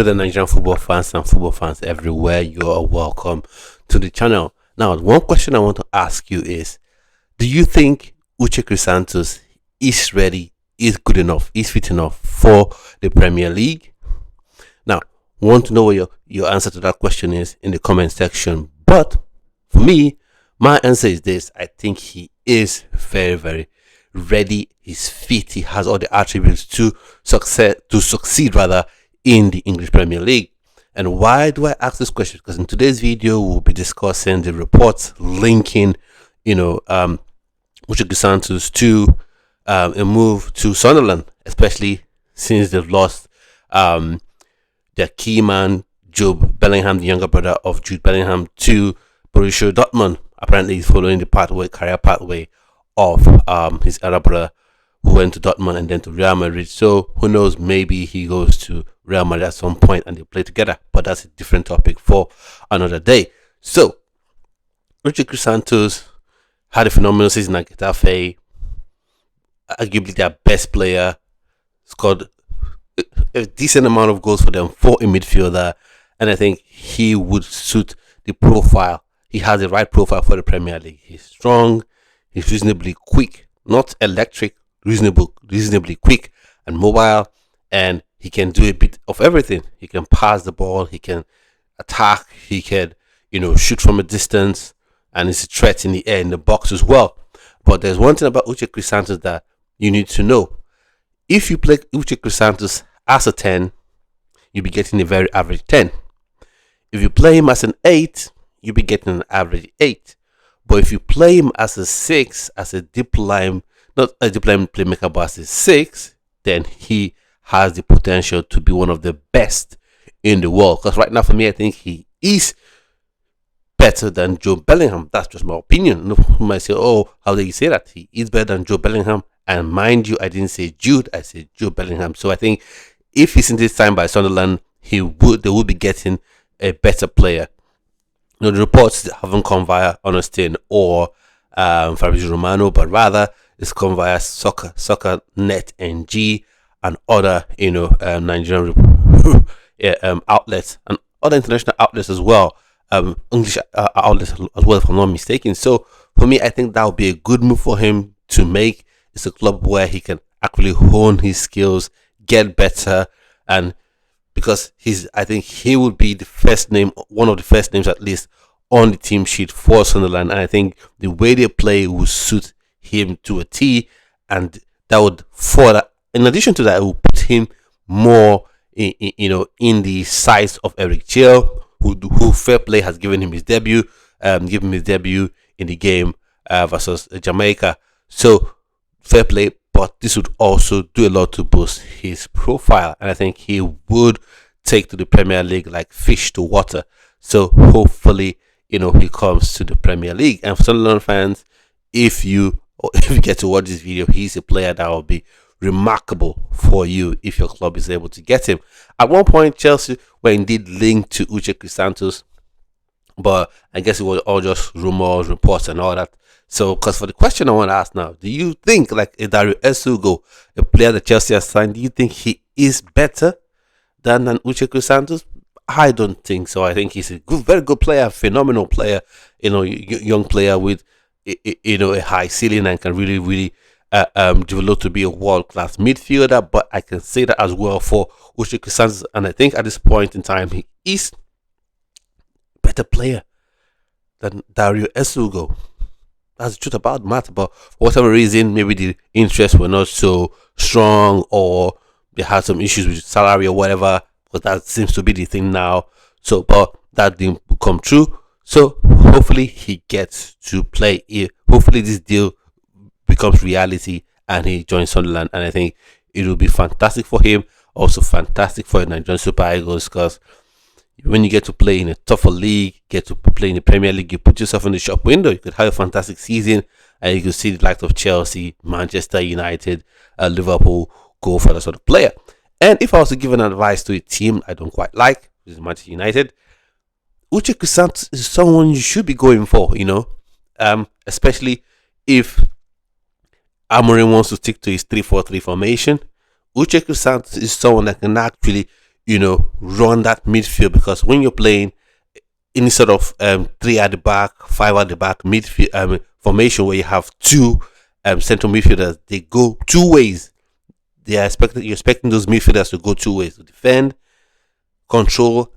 To the Nigerian football fans and football fans everywhere, you are welcome to the channel. Now, one question I want to ask you is, do you think Uche Chrisantus is ready, is good enough, is fit enough for the Premier League? Now, want to know what your answer to that question is in the comment section. But for me, my answer is this: I think he is very, very ready. He's fit. He has all the attributes to succeed rather in the English Premier League. And why do I ask this question? Because in today's video we'll be discussing the reports linking, Uche Chrisantus to a move to Sunderland, especially since they've lost their key man Job Bellingham, the younger brother of Jude Bellingham, to Borussia Dortmund. Apparently, he's following the career pathway of his elder brother, who went to Dortmund and then to Real Madrid. So who knows, maybe he goes to Real Madrid at some point and they play together. But that's a different topic for another day. So Uche Chrisantus had a phenomenal season at Getafe, arguably their best player, scored a decent amount of goals for them for a midfielder, and I think he would suit the profile. He has the right profile for the Premier League. He's strong, he's reasonably quick, not electric, reasonably quick and mobile, and he can do a bit of everything. He can pass the ball, he can attack, he can shoot from a distance, and he's a threat in the air in the box as well. But there's one thing about Uche Chrisantus that you need to know. If you play Uche Chrisantus as a 10, you'll be getting a very average 10. If you play him as an 8, you'll be getting an average 8. But if you play him as a 6, as a deep line, not a deep line playmaker, but as a 6, then he has the potential to be one of the best in the world. Because right now, for me, I think he is better than Joe Bellingham. That's just my opinion. You might say, oh, how do you say that? He is better than Joe Bellingham. And mind you, I didn't say Jude, I said Joe Bellingham. So I think if he's in this time by Sunderland, they would be getting a better player. The reports haven't come via Honestin or Fabrizio Romano, but rather it's come via Soccer Net NG and other Nigerian outlets and other international outlets as well, English outlets as well, if I'm not mistaken. So for me, I think that would be a good move for him to make. It's a club where he can actually hone his skills, get better, and because I think he would be the first name, one of the first names at least, on the team sheet for Sunderland. And I think the way they play will suit him to a T, and that would further, in addition to that, it will put him more in the size of Eric Chiel, who fair play has given him his debut in the game versus Jamaica. So fair play, but this would also do a lot to boost his profile, and I think he would take to the Premier League like fish to water. So hopefully, he comes to the Premier League. And for Sunderland fans, if you get to watch this video, he's a player that will be remarkable for you if your club is able to get him. At one point, Chelsea were indeed linked to Uche Chrisantus, but I guess it was all just rumors, reports, and all that. So, because for the question I want to ask now, do you think, like a Dario Esugo, a player that Chelsea has signed, do you think he is better than an Uche Chrisantus? I don't think so. I think he's a very good player, phenomenal player, young player with a high ceiling and can really develop to be a world-class midfielder. But I can say that as well for Uche Chrisantus, and I think at this point in time he is a better player than Dario Esugo. That's the truth about the matter. But for whatever reason, maybe the interests were not so strong, or they had some issues with salary or whatever, because that seems to be the thing now. So, but that didn't come true. So hopefully he gets to play. Hopefully this deal becomes reality and he joins Sunderland, and I think it will be fantastic for him, also fantastic for the Nigerian Super Eagles, because when you get to play in a tougher league, get to play in the Premier League, you put yourself in the shop window. You could have a fantastic season, and you could see the likes of Chelsea, Manchester United, Liverpool go for that sort of player. And if I was to give an advice to a team I don't quite like, which is Manchester United, Uche Chrisantus is someone you should be going for, especially if Amorim wants to stick to his 3-4-3 formation. Uche Chrisantus is someone that can actually, run that midfield, because when you're playing in sort of 3 at the back, 5 at the back midfield formation where you have two central midfielders, they go two ways. You're expecting those midfielders to go two ways: to defend, control,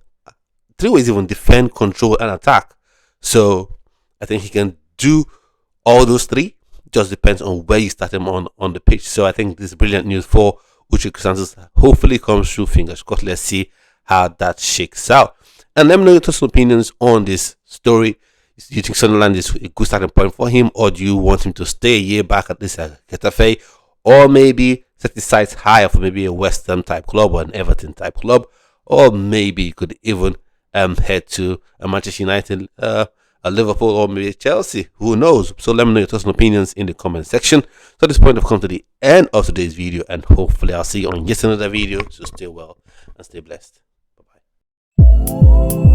3 ways even: defend, control, and attack. So I think he can do all those 3. Just depends on where you start him on the pitch. So I think this is brilliant news for Uche Chrisantus. Hopefully comes through. Fingers crossed. Let's see how that shakes out. And let me know your personal opinions on this story. Do you think Sunderland is a good starting point for him, or do you want him to stay a year back at this Getafe, or maybe set his sights higher for maybe a West Ham type club or an Everton type club, or maybe you could even head to a Manchester United, a Liverpool, or maybe Chelsea? Who knows? So let me know your personal opinions in the comment section. So at this point, I've come to the end of today's video, and hopefully I'll see you on yet another video. So stay well and stay blessed. Bye bye.